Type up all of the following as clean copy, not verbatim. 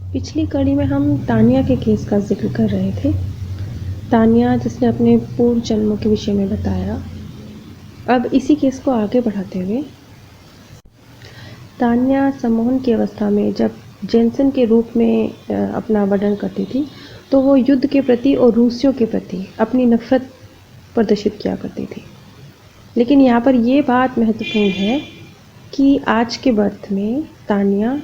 पिछली कड़ी में हम तानिया के केस का जिक्र कर रहे थे। तानिया जिसने अपने पूर्व जन्मों के विषय में बताया। अब इसी केस को आगे बढ़ाते हुए तानिया सम्मोहन की अवस्था में जब जेनसन के रूप में अपना वर्णन करती थी, तो वो युद्ध के प्रति और रूसियों के प्रति अपनी नफरत प्रदर्शित किया करती थी। लेकिन यहाँ पर ये बात महत्वपूर्ण है कि आज के बर्थ में तानिया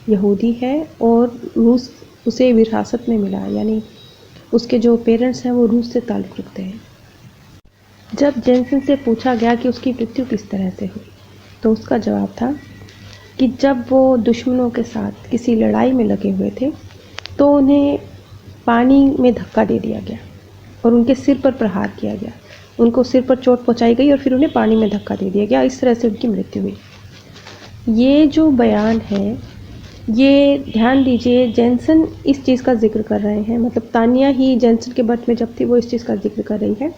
यहूदी है और रूस उसे विरासत में मिला, यानी उसके जो पेरेंट्स हैं वो रूस से ताल्लुक़ रखते हैं। जब जेनसन से पूछा गया कि उसकी मृत्यु किस तरह से हुई, तो उसका जवाब था कि जब वो दुश्मनों के साथ किसी लड़ाई में लगे हुए थे, तो उन्हें पानी में धक्का दे दिया गया और उनके सिर पर प्रहार किया गया। उनको सिर पर चोट पहुंचाई गई और फिर उन्हें पानी में धक्का दे दिया गया। इस तरह से उनकी मृत्यु हुई। ये जो बयान है, ये ध्यान दीजिए, जेनसन इस चीज़ का जिक्र कर रहे हैं, मतलब तानिया ही जेनसन के बर्थ में जब थी वो इस चीज़ का जिक्र कर रही है।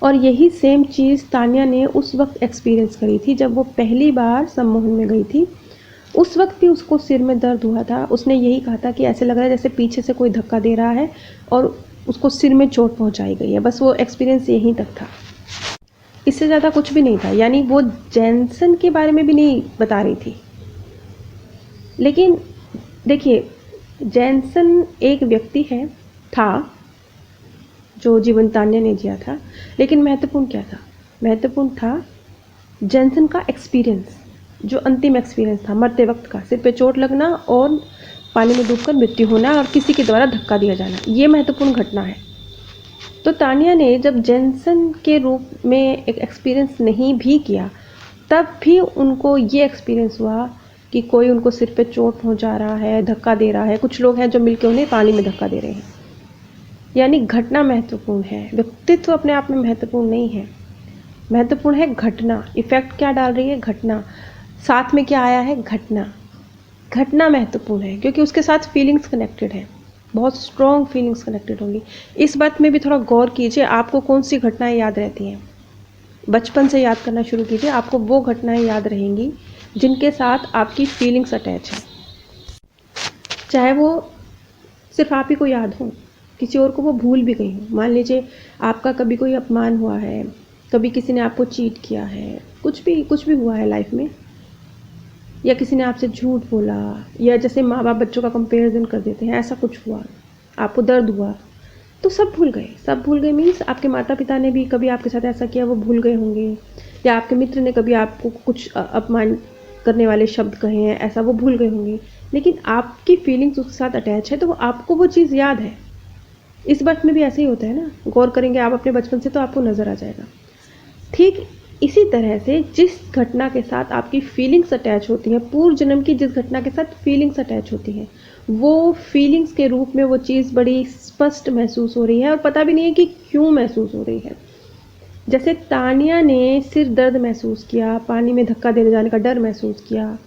और यही सेम चीज़ तानिया ने उस वक्त एक्सपीरियंस करी थी जब वो पहली बार सम्मोहन में गई थी। उस वक्त भी उसको सिर में दर्द हुआ था। उसने यही कहा था कि ऐसे लग रहा है जैसे पीछे से कोई धक्का दे रहा है और उसको सिर में चोट पहुंचाई गई है। बस वो एक्सपीरियंस यहीं तक था, इससे ज़्यादा कुछ भी नहीं था। यानी वो जेनसन के बारे में भी नहीं बता रही थी। लेकिन देखिए, जेनसन एक व्यक्ति है था जो जीवन तानिया ने जिया था। लेकिन महत्वपूर्ण क्या था? महत्वपूर्ण था जेनसन का एक्सपीरियंस, जो अंतिम एक्सपीरियंस था मरते वक्त का, सिर पे चोट लगना और पानी में डूबकर मृत्यु होना और किसी के द्वारा धक्का दिया जाना, ये महत्वपूर्ण घटना है। तो तानिया ने जब जेनसन के रूप में एक एक्सपीरियंस नहीं भी किया, तब भी उनको ये एक्सपीरियंस हुआ कि कोई उनको सिर पे चोट पहुंचा रहा है, धक्का दे रहा है। कुछ लोग हैं जो मिलकर उन्हें पानी में धक्का दे रहे हैं। यानी घटना महत्वपूर्ण है, व्यक्तित्व अपने आप में महत्वपूर्ण नहीं है। महत्वपूर्ण है घटना। इफेक्ट क्या डाल रही है? घटना। साथ में क्या आया है? घटना। घटना महत्वपूर्ण है क्योंकि उसके साथ फीलिंग्स कनेक्टेड है, बहुत स्ट्रॉन्ग फीलिंग्स कनेक्टेड होंगी। इस बात में भी थोड़ा गौर कीजिए, आपको कौन सी घटनाएं याद रहती हैं। बचपन से याद करना शुरू कीजिए, आपको वो घटनाएं याद रहेंगी जिनके साथ आपकी फीलिंग्स अटैच है। चाहे वो सिर्फ आप ही को याद हो, किसी और को वो भूल भी गई हो। मान लीजिए आपका कभी कोई अपमान हुआ है, कभी किसी ने आपको चीट किया है, कुछ भी हुआ है लाइफ में, या किसी ने आपसे झूठ बोला, या जैसे माँ बाप बच्चों का कंपैरिजन कर देते हैं, ऐसा कुछ हुआ, आपको दर्द हुआ, तो सब भूल गए। सब भूल गए मीन्स आपके माता पिता ने भी कभी आपके साथ ऐसा किया, वो भूल गए होंगे, या आपके मित्र ने कभी आपको कुछ अपमान करने वाले शब्द कहे हैं, ऐसा वो भूल गए होंगे। लेकिन आपकी फीलिंग्स उसके साथ अटैच है, तो आपको वो चीज़ याद है। इस बात में भी ऐसे ही होता है ना, गौर करेंगे आप अपने बचपन से तो आपको नज़र आ जाएगा। ठीक इसी तरह से जिस घटना के साथ आपकी फीलिंग्स अटैच होती हैं, पूर्व जन्म की जिस घटना के साथ फीलिंग्स अटैच होती हैं, वो फीलिंग्स के रूप में वो चीज़ बड़ी स्पष्ट महसूस हो रही है और पता भी नहीं है कि क्यों महसूस हो रही है। जैसे तानिया ने सिर दर्द महसूस किया, पानी में धक्का दे जाने का डर महसूस किया।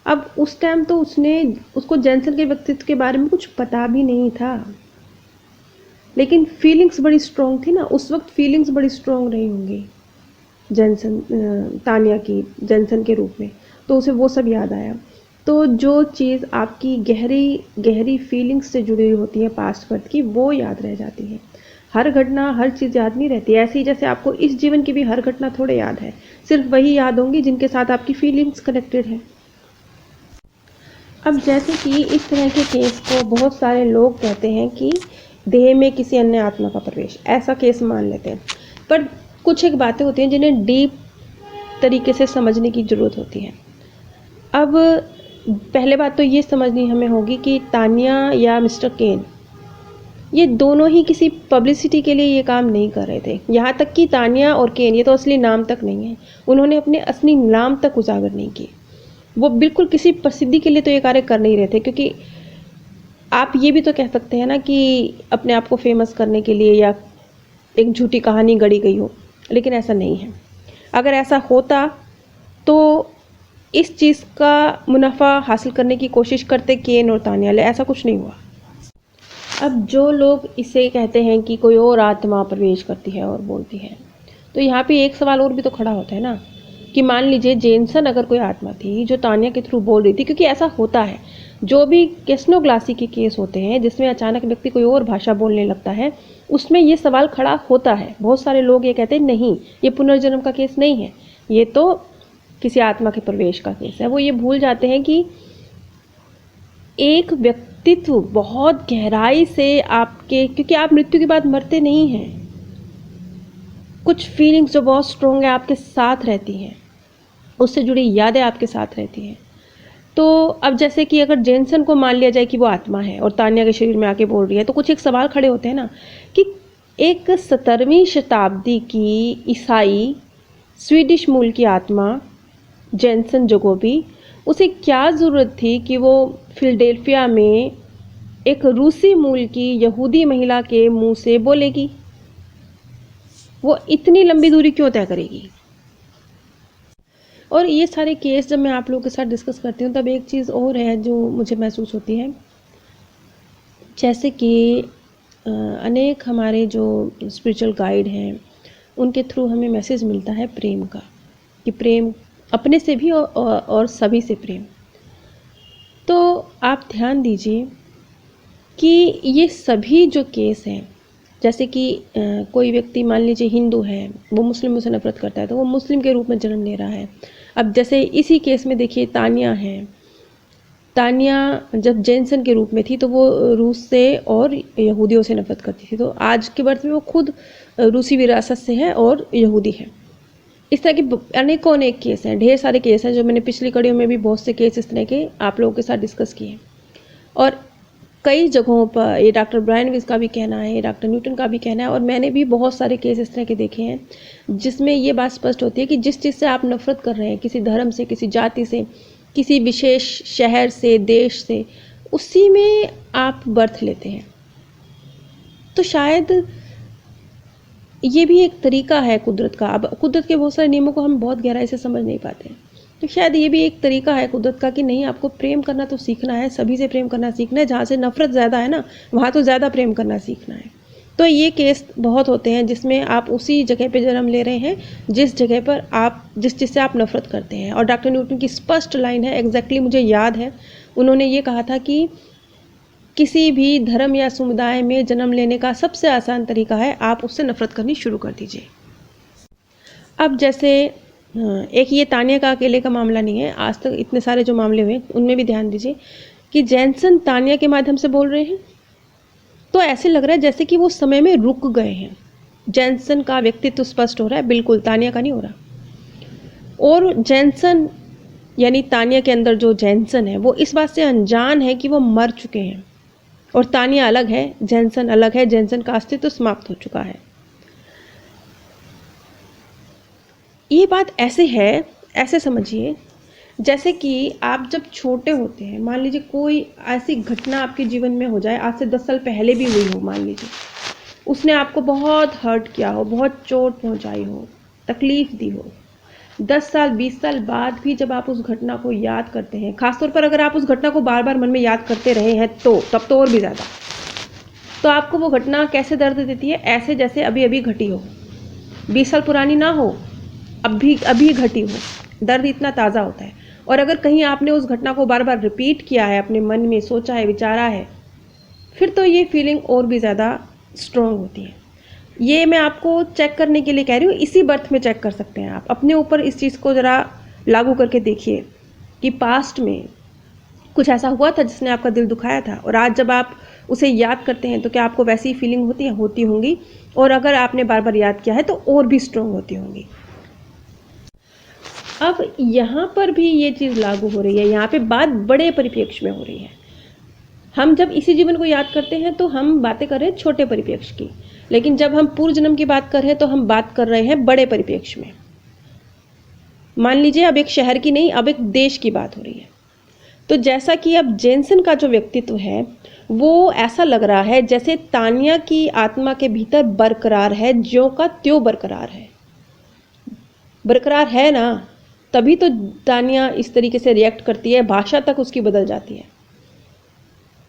अब उस टाइम तो उसको जेनसन के व्यक्तित्व के बारे में कुछ पता भी नहीं था, लेकिन फीलिंग्स बड़ी स्ट्रॉन्ग थी ना, उस वक्त फीलिंग्स बड़ी स्ट्रॉन्ग रही होंगी तानिया की जेनसन के रूप में, तो उसे वो सब याद आया। तो जो चीज़ आपकी गहरी गहरी फीलिंग्स से जुड़ी हुई होती है पास्ट बर्थ की, वो याद रह जाती है। हर घटना, हर चीज़ याद नहीं रहती। ऐसे ही जैसे आपको इस जीवन की भी हर घटना थोड़े याद है, सिर्फ वही याद होंगी जिनके साथ आपकी फीलिंग्स कनेक्टेड है। अब जैसे कि इस तरह के केस को बहुत सारे लोग कहते हैं कि देह में किसी अन्य आत्मा का प्रवेश, ऐसा केस मान लेते हैं। पर कुछ एक बातें होती हैं जिन्हें डीप तरीके से समझने की ज़रूरत होती है। अब पहले बात तो ये समझनी हमें होगी कि तानिया या मिस्टर केन, ये दोनों ही किसी पब्लिसिटी के लिए ये काम नहीं कर रहे थे। यहाँ तक कि तानिया और केन, ये तो असली नाम तक नहीं है, उन्होंने अपने असली नाम तक उजागर नहीं किए। वो बिल्कुल किसी प्रसिद्धि के लिए तो ये कार्य कर नहीं रहे थे, क्योंकि आप ये भी तो कह सकते हैं ना कि अपने आप को फेमस करने के लिए या एक झूठी कहानी गढ़ी गई हो, लेकिन ऐसा नहीं है। अगर ऐसा होता तो इस चीज़ का मुनाफा हासिल करने की कोशिश करते केन और तानिया, ऐसा कुछ नहीं हुआ। अब जो लोग इसे कहते हैं कि कोई और आत्मा प्रवेश करती है और बोलती है, तो यहाँ पे एक सवाल और भी तो खड़ा होता है ना कि मान लीजिए जेनसन अगर कोई आत्मा थी जो तानिया के थ्रू बोल रही थी, क्योंकि ऐसा होता है जो भी केस्नोग्लासी के केस होते हैं जिसमें अचानक व्यक्ति कोई और भाषा बोलने लगता है, उसमें ये सवाल खड़ा होता है। बहुत सारे लोग ये कहते हैं नहीं, ये पुनर्जन्म का केस नहीं है, ये तो किसी आत्मा के प्रवेश का केस है। वो ये भूल जाते हैं कि एक व्यक्तित्व बहुत गहराई से आपके, क्योंकि आप मृत्यु के बाद मरते नहीं हैं, कुछ फीलिंग्स जो बहुत स्ट्रॉन्ग है आपके साथ रहती हैं, उससे जुड़ी यादें आपके साथ रहती हैं। तो अब जैसे कि अगर जेनसन को मान लिया जाए कि वो आत्मा है और तान्या के शरीर में आके बोल रही है, तो कुछ एक सवाल खड़े होते हैं ना कि एक 17वीं शताब्दी की ईसाई स्वीडिश मूल की आत्मा जेनसन जगोबी, उसे क्या ज़रूरत थी कि वो फिलडेल्फिया में एक रूसी मूल की यहूदी महिला के मुंह से बोलेगी? वो इतनी लंबी दूरी क्यों तय करेगी? और ये सारे केस जब मैं आप लोगों के साथ डिस्कस करती हूँ, तब एक चीज़ और है जो मुझे महसूस होती है, जैसे कि अनेक हमारे जो स्पिरिचुअल गाइड हैं, उनके थ्रू हमें मैसेज मिलता है प्रेम का, कि प्रेम अपने से भी और सभी से प्रेम। तो आप ध्यान दीजिए कि ये सभी जो केस हैं, जैसे कि कोई व्यक्ति मान लीजिए हिंदू है, वो मुस्लिमों से नफरत करता है, तो वो मुस्लिम के रूप में जन्म ले रहा है। अब जैसे इसी केस में देखिए तान्या है, तान्या जब जेनसन के रूप में थी तो वो रूस से और यहूदियों से नफरत करती थी, तो आज के बर्थ में वो खुद रूसी विरासत से है और यहूदी है। इस तरह के अनेकों अनेक केस हैं, ढेर सारे केस हैं, जो मैंने पिछली कड़ियों में भी बहुत से केस इस तरह के आप लोगों के साथ डिस्कस किए। और कई जगहों पर ये डॉक्टर ब्रायन विज का भी कहना है, डॉक्टर न्यूटन का भी कहना है, और मैंने भी बहुत सारे केस इस तरह के देखे हैं जिसमें ये बात स्पष्ट होती है कि जिस चीज़ से आप नफरत कर रहे हैं, किसी धर्म से, किसी जाति से, किसी विशेष शहर से, देश से, उसी में आप बर्थ लेते हैं। तो शायद ये भी एक तरीका है कुदरत का। अब कुदरत के बहुत सारे नियमों को हम बहुत गहराई से समझ नहीं पाते हैं, तो शायद ये भी एक तरीका है कुदरत का कि नहीं, आपको प्रेम करना तो सीखना है, सभी से प्रेम करना सीखना है। जहाँ से नफरत ज़्यादा है ना, वहाँ तो ज़्यादा प्रेम करना सीखना है। तो ये केस बहुत होते हैं जिसमें आप उसी जगह पे जन्म ले रहे हैं जिस जगह पर आप, जिस चीज़ से आप नफरत करते हैं। और डॉक्टर न्यूटन की स्पष्ट लाइन है, एग्जैक्टली मुझे याद है, उन्होंने ये कहा था कि किसी भी धर्म या समुदाय में जन्म लेने का सबसे आसान तरीका है आप उससे नफरत करनी शुरू कर दीजिए। अब जैसे एक ये तान्या का अकेले का मामला नहीं है, आज तक इतने सारे जो मामले हुए उनमें भी ध्यान दीजिए कि जेनसन तान्या के माध्यम से बोल रहे हैं, तो ऐसे लग रहा है जैसे कि वो समय में रुक गए हैं। जेनसन का व्यक्तित्व तो स्पष्ट हो रहा है, बिल्कुल तान्या का नहीं हो रहा। और जेनसन यानी तान्या के अंदर जो जेनसन है वो इस बात से अनजान है कि वो मर चुके हैं, और तान्या अलग है, जेनसन अलग है, जेनसन का अस्तित्व समाप्त हो चुका है। ये बात ऐसे है, ऐसे समझिए जैसे कि आप जब छोटे होते हैं, मान लीजिए कोई ऐसी घटना आपके जीवन में हो जाए, आज से 10 साल पहले भी हुई हो, मान लीजिए उसने आपको बहुत हर्ट किया हो, बहुत चोट पहुंचाई हो, तकलीफ दी हो। 10 साल 20 साल बाद भी जब आप उस घटना को याद करते हैं, खासतौर पर अगर आप उस घटना को बार बार मन में याद करते रहे हैं तो तब तो और भी ज़्यादा, तो आपको वो घटना कैसे दर्द देती है? ऐसे जैसे अभी अभी घटी हो, 20 साल पुरानी ना हो, अभी घटी हो, दर्द इतना ताज़ा होता है। और अगर कहीं आपने उस घटना को बार बार रिपीट किया है, अपने मन में सोचा है, विचारा है, फिर तो ये फीलिंग और भी ज़्यादा स्ट्रॉन्ग होती है। ये मैं आपको चेक करने के लिए कह रही हूँ, इसी बर्थ में चेक कर सकते हैं आप अपने ऊपर। इस चीज़ को ज़रा लागू करके देखिए कि पास्ट में कुछ ऐसा हुआ था जिसने आपका दिल दुखाया था, और आज जब आप उसे याद करते हैं तो क्या आपको वैसी ही फीलिंग होती है? होती होंगी। और अगर आपने बार बार याद किया है तो और भी स्ट्रॉन्ग होती होंगी। अब यहाँ पर भी ये चीज़ लागू हो रही है, यहाँ पे बात बड़े परिप्रेक्ष्य में हो रही है। हम जब इसी जीवन को याद करते हैं तो हम बातें कर रहे हैं छोटे परिप्रेक्ष्य की, लेकिन जब हम पूर्व जन्म की बात कर रहे हैं तो हम बात कर रहे हैं बड़े परिप्रेक्ष्य में। मान लीजिए अब एक शहर की नहीं, अब एक देश की बात हो रही है। तो जैसा कि अब जेनसन का जो व्यक्तित्व है वो ऐसा लग रहा है जैसे तान्या की आत्मा के भीतर बरकरार है, ज्यों का त्यों बरकरार है। बरकरार है ना, तभी तो तान्या इस तरीके से रिएक्ट करती है, भाषा तक उसकी बदल जाती है।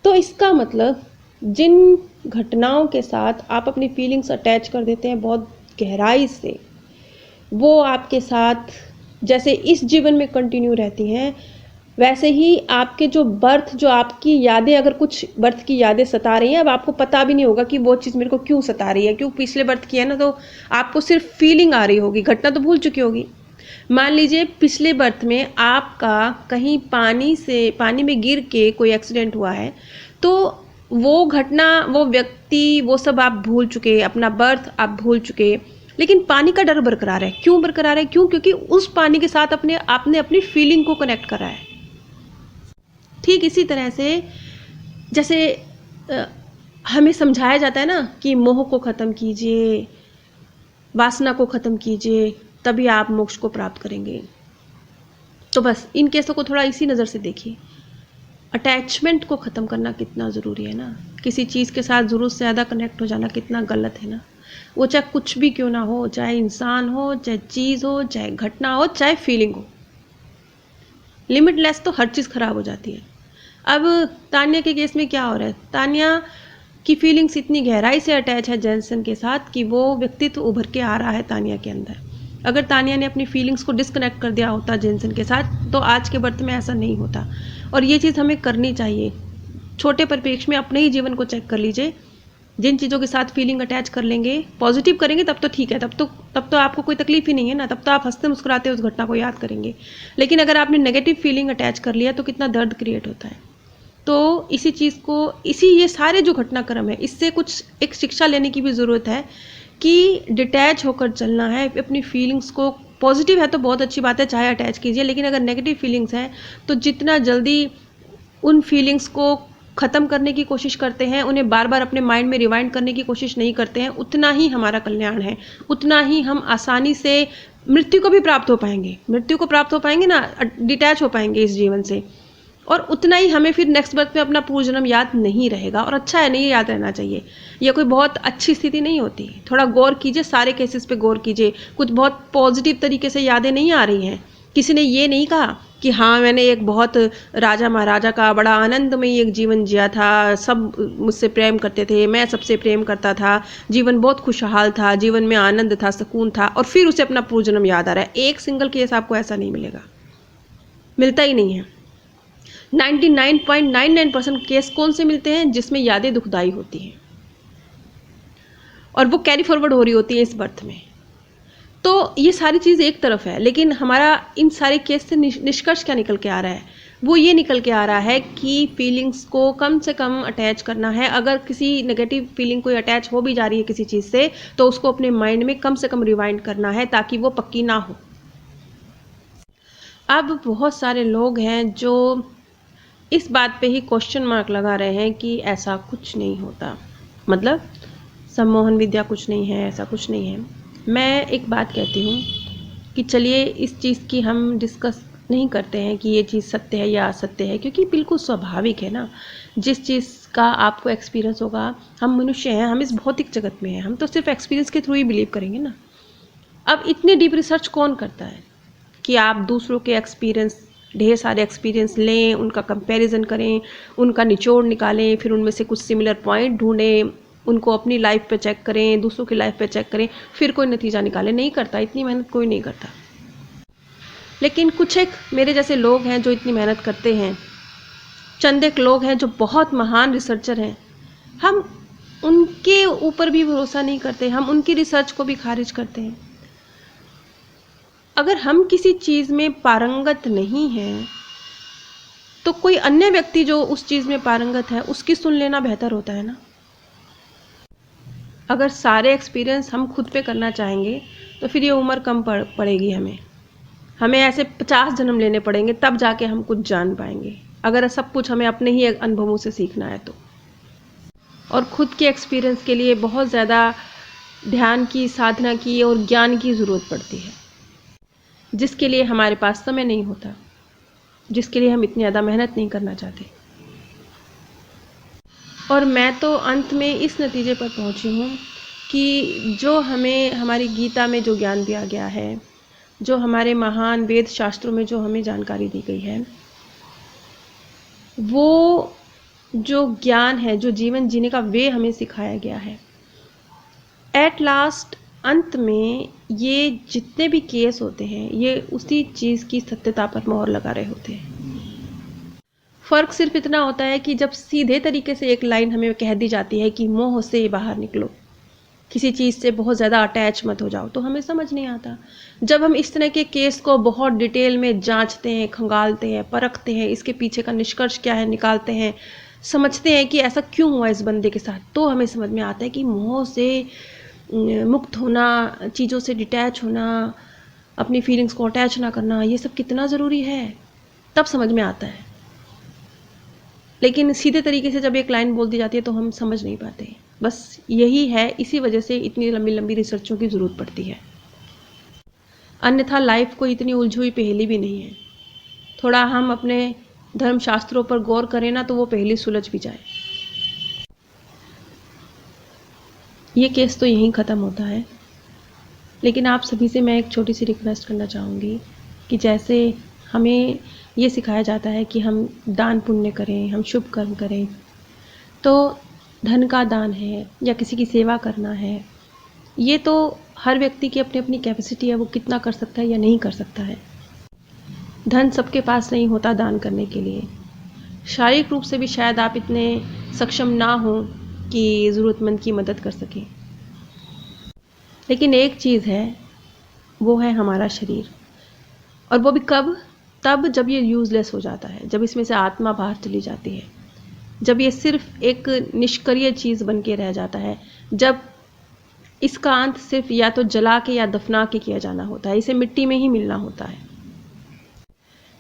तो इसका मतलब जिन घटनाओं के साथ आप अपनी फीलिंग्स अटैच कर देते हैं बहुत गहराई से, वो आपके साथ जैसे इस जीवन में कंटिन्यू रहती हैं, वैसे ही आपके जो आपकी यादें, अगर कुछ बर्थ की यादें सता रही हैं, अब आपको पता भी नहीं होगा कि वो चीज़ मेरे को क्यों सता रही है, क्यों पिछले बर्थ की है ना, तो आपको सिर्फ फीलिंग आ रही होगी, घटना तो भूल चुकी होगी। मान लीजिए पिछले बर्थ में आपका कहीं पानी में गिर के कोई एक्सीडेंट हुआ है, तो वो घटना, वो व्यक्ति, वो सब आप भूल चुके, अपना बर्थ आप भूल चुके, लेकिन पानी का डर बरकरार है। क्यों बरकरार है? क्यों? क्योंकि उस पानी के साथ आपने अपनी फीलिंग को कनेक्ट करा है। ठीक इसी तरह से जैसे हमें समझाया जाता है ना कि मोह को ख़त्म कीजिए, वासना को ख़त्म कीजिए, तभी आप मोक्ष को प्राप्त करेंगे। तो बस इन केसों को थोड़ा इसी नज़र से देखिए। अटैचमेंट को ख़त्म करना कितना ज़रूरी है ना, किसी चीज़ के साथ ज़रूरत से ज़्यादा कनेक्ट हो जाना कितना गलत है ना। वो चाहे कुछ भी क्यों ना हो, चाहे इंसान हो, चाहे चीज़ हो, चाहे घटना हो, चाहे फीलिंग हो, लिमिटलेस तो हर चीज़ ख़राब हो जाती है। अब तान्या के केस में क्या हो रहा है? तान्या की फीलिंग्स इतनी गहराई से अटैच है जेनसन के साथ कि वो व्यक्तित्व उभर के आ रहा है तान्या के अंदर। अगर तान्या ने अपनी फीलिंग्स को डिस्कनेक्ट कर दिया होता जेनसन के साथ, तो आज के बर्थ में ऐसा नहीं होता। और ये चीज़ हमें करनी चाहिए। छोटे परिप्रेक्ष्य में अपने ही जीवन को चेक कर लीजिए। जिन चीज़ों के साथ फीलिंग अटैच कर लेंगे, पॉजिटिव करेंगे, तब तो ठीक है, तब तो आपको कोई तकलीफ ही नहीं है ना, तब तो आप हंसते मुस्कुराते उस घटना को याद करेंगे। लेकिन अगर आपने नेगेटिव फीलिंग अटैच कर लिया तो कितना दर्द क्रिएट होता है। तो इसी चीज़ को, ये सारे जो घटनाक्रम है, इससे कुछ एक शिक्षा लेने की भी ज़रूरत है कि डिटैच होकर चलना है अपनी फीलिंग्स को। पॉजिटिव है तो बहुत अच्छी बात है, चाहे अटैच कीजिए, लेकिन अगर नेगेटिव फीलिंग्स हैं तो जितना जल्दी उन फीलिंग्स को ख़त्म करने की कोशिश करते हैं, उन्हें बार बार अपने माइंड में रिवाइंड करने की कोशिश नहीं करते हैं, उतना ही हमारा कल्याण है, उतना ही हम आसानी से मृत्यु को भी प्राप्त हो पाएंगे। मृत्यु को प्राप्त हो पाएंगे ना, डिटैच हो पाएंगे इस जीवन से, और उतना ही हमें फिर नेक्स्ट बर्थ में अपना पूर्वजन्म याद नहीं रहेगा। और अच्छा है, नहीं याद रहना चाहिए, यह कोई बहुत अच्छी स्थिति नहीं होती। थोड़ा गौर कीजिए, सारे केसेस पे गौर कीजिए। कुछ बहुत पॉजिटिव तरीके से यादें नहीं आ रही हैं। किसी ने ये नहीं कहा कि हाँ, मैंने एक बहुत राजा महाराजा का बड़ा आनंदमयी एक जीवन जिया था, सब मुझसे प्रेम करते थे, मैं सबसे प्रेम करता था, जीवन बहुत खुशहाल था, जीवन में आनंद था, सुकून था, और फिर उसे अपना पूर्वजन्म याद आ रहा है। एक सिंगल केस आपको ऐसा नहीं मिलेगा, मिलता ही नहीं है। 99.99% केस कौन से मिलते हैं? जिसमें यादें दुखदाई होती हैं और वो कैरी फॉरवर्ड हो रही होती है इस बर्थ में। तो ये सारी चीज़ एक तरफ है, लेकिन हमारा इन सारे केस से निष्कर्ष क्या निकल के आ रहा है? वो ये निकल के आ रहा है कि फीलिंग्स को कम से कम अटैच करना है। अगर किसी नेगेटिव फीलिंग कोई अटैच हो भी जा रही है किसी चीज़ से, तो उसको अपने माइंड में कम से कम रिवाइंड करना है ताकि वो पक्की ना हो। अब बहुत सारे लोग हैं जो इस बात पे ही क्वेश्चन मार्क लगा रहे हैं कि ऐसा कुछ नहीं होता, मतलब सम्मोहन विद्या कुछ नहीं है, ऐसा कुछ नहीं है। मैं एक बात कहती हूँ कि चलिए इस चीज़ की हम डिस्कस नहीं करते हैं कि ये चीज़ सत्य है या असत्य है, क्योंकि बिल्कुल स्वाभाविक है ना। जिस चीज़ का आपको एक्सपीरियंस होगा, हम मनुष्य हैं, हम इस भौतिक जगत में हैं, हम तो सिर्फ एक्सपीरियंस के थ्रू ही बिलीव करेंगे ना। अब इतने डीप रिसर्च कौन करता है कि आप दूसरों के एक्सपीरियंस, ढेर सारे एक्सपीरियंस लें, उनका कंपैरिजन करें, उनका निचोड़ निकालें, फिर उनमें से कुछ सिमिलर पॉइंट ढूंढें, उनको अपनी लाइफ पे चेक करें, दूसरों की लाइफ पे चेक करें, फिर कोई नतीजा निकालें? नहीं करता, इतनी मेहनत कोई नहीं करता। लेकिन कुछ एक मेरे जैसे लोग हैं जो इतनी मेहनत करते हैं, चंद एक लोग हैं जो बहुत महान रिसर्चर हैं, हम उनके ऊपर भी भरोसा नहीं करते, हम उनकी रिसर्च को भी खारिज करते हैं। अगर हम किसी चीज़ में पारंगत नहीं हैं, तो कोई अन्य व्यक्ति जो उस चीज़ में पारंगत है उसकी सुन लेना बेहतर होता है ना। अगर सारे एक्सपीरियंस हम खुद पे करना चाहेंगे तो फिर ये उम्र कम पड़ेगी हमें ऐसे 50 जन्म लेने पड़ेंगे, तब जाके हम कुछ जान पाएंगे, अगर सब कुछ हमें अपने ही अनुभवों से सीखना है तो। और खुद के एक्सपीरियंस के लिए बहुत ज़्यादा ध्यान की, साधना की और ज्ञान की ज़रूरत पड़ती है, जिसके लिए हमारे पास समय नहीं होता, जिसके लिए हम इतनी ज़्यादा मेहनत नहीं करना चाहते। और मैं तो अंत में इस नतीजे पर पहुंची हूँ कि जो हमें हमारी गीता में जो ज्ञान दिया गया है, जो हमारे महान वेद शास्त्रों में जो हमें जानकारी दी गई है, वो जो ज्ञान है, जो जीवन जीने का वे हमें सिखाया गया है, एट लास्ट अंत में ये जितने भी केस होते हैं, ये उसी चीज़ की सत्यता पर मोहर लगा रहे होते हैं। फ़र्क सिर्फ इतना होता है कि जब सीधे तरीके से एक लाइन हमें कह दी जाती है कि मोह से बाहर निकलो, किसी चीज़ से बहुत ज़्यादा अटैच मत हो जाओ, तो हमें समझ नहीं आता। जब हम इस तरह के केस को बहुत डिटेल में जांचते हैं, खंगालते हैं, परखते हैं, इसके पीछे का निष्कर्ष क्या है निकालते हैं, समझते हैं कि ऐसा क्यों हुआ इस बंदे के साथ, तो हमें समझ में आता है कि मोह से मुक्त होना, चीज़ों से डिटैच होना, अपनी फीलिंग्स को अटैच ना करना, ये सब कितना ज़रूरी है, तब समझ में आता है। लेकिन सीधे तरीके से जब एक लाइन बोल दी जाती है तो हम समझ नहीं पाते। बस यही है, इसी वजह से इतनी लंबी लंबी रिसर्चों की ज़रूरत पड़ती है। अन्यथा लाइफ को इतनी उलझी हुई पहेली भी नहीं है। थोड़ा हम अपने धर्मशास्त्रों पर गौर करें ना तो वो पहेली सुलझ भी जाए। ये केस तो यहीं ख़त्म होता है, लेकिन आप सभी से मैं एक छोटी सी रिक्वेस्ट करना चाहूँगी कि जैसे हमें ये सिखाया जाता है कि हम दान पुण्य करें, हम शुभ कर्म करें, तो धन का दान है या किसी की सेवा करना है, ये तो हर व्यक्ति की अपनी अपनी कैपेसिटी है, वो कितना कर सकता है या नहीं कर सकता है। धन सबके पास नहीं होता दान करने के लिए। शारीरिक रूप से भी शायद आप इतने सक्षम ना हो कि ज़रूरतमंद की मदद कर सकें, लेकिन एक चीज़ है, वो है हमारा शरीर। और वो भी कब? तब जब ये यूज़लेस हो जाता है, जब इसमें से आत्मा बाहर चली जाती है, जब ये सिर्फ एक निष्क्रिय चीज़ बन के रह जाता है, जब इसका अंत सिर्फ या तो जला के या दफना के किया जाना होता है, इसे मिट्टी में ही मिलना होता है।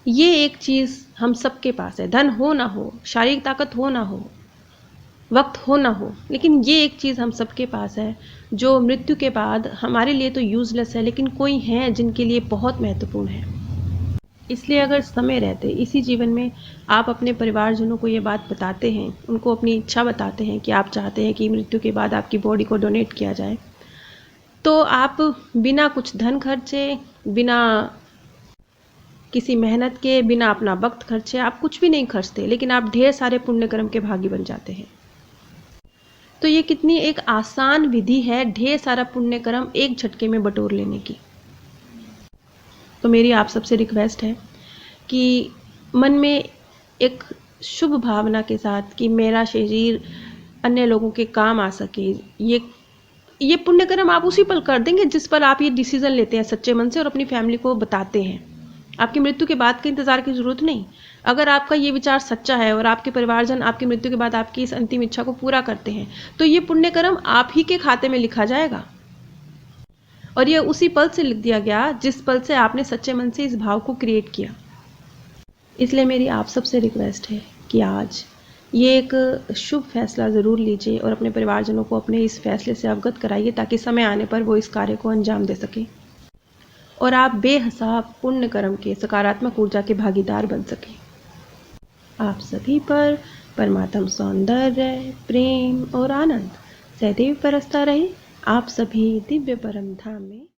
ये एक चीज़ हम सबके पास है, धन हो ना हो, शारीरिक ताकत हो ना हो, वक्त हो ना हो, लेकिन ये एक चीज़ हम सबके पास है जो मृत्यु के बाद हमारे लिए तो यूज़लेस है, लेकिन कोई हैं जिनके लिए बहुत महत्वपूर्ण है। इसलिए अगर समय रहते इसी जीवन में आप अपने परिवारजनों को ये बात बताते हैं, उनको अपनी इच्छा बताते हैं कि आप चाहते हैं कि मृत्यु के बाद आपकी बॉडी को डोनेट किया जाए, तो आप बिना कुछ धन खर्चे, बिना किसी मेहनत के, बिना अपना वक्त खर्चे, आप कुछ भी नहीं खर्चते, लेकिन आप ढेर सारे पुण्य कर्म के भागी बन जाते हैं। तो ये कितनी एक आसान विधि है ढेर सारा पुण्य कर्म एक झटके में बटोर लेने की। तो मेरी आप सबसे रिक्वेस्ट है कि मन में एक शुभ भावना के साथ कि मेरा शरीर अन्य लोगों के काम आ सके, ये पुण्य कर्म आप उसी पल कर देंगे जिस पर आप ये डिसीजन लेते हैं सच्चे मन से और अपनी फैमिली को बताते हैं। आपकी मृत्यु के बाद के इंतज़ार की ज़रूरत नहीं। अगर आपका ये विचार सच्चा है और आपके परिवारजन आपकी मृत्यु के बाद आपकी इस अंतिम इच्छा को पूरा करते हैं, तो ये पुण्य कर्म आप ही के खाते में लिखा जाएगा। और ये उसी पल से लिख दिया गया जिस पल से आपने सच्चे मन से इस भाव को क्रिएट किया। इसलिए मेरी आप सबसे रिक्वेस्ट है कि आज ये एक शुभ फैसला ज़रूर लीजिए और अपने परिवारजनों को अपने इस फैसले से अवगत कराइए ताकि समय आने पर वो इस कार्य को अंजाम दे सकें और आप बेहिसाब पुण्य कर्म के सकारात्मक ऊर्जा के भागीदार बन सकें। आप सभी पर परमात्म सौंदर्य, प्रेम और आनंद सदैव बरसता रहे। आप सभी दिव्य परम धाम में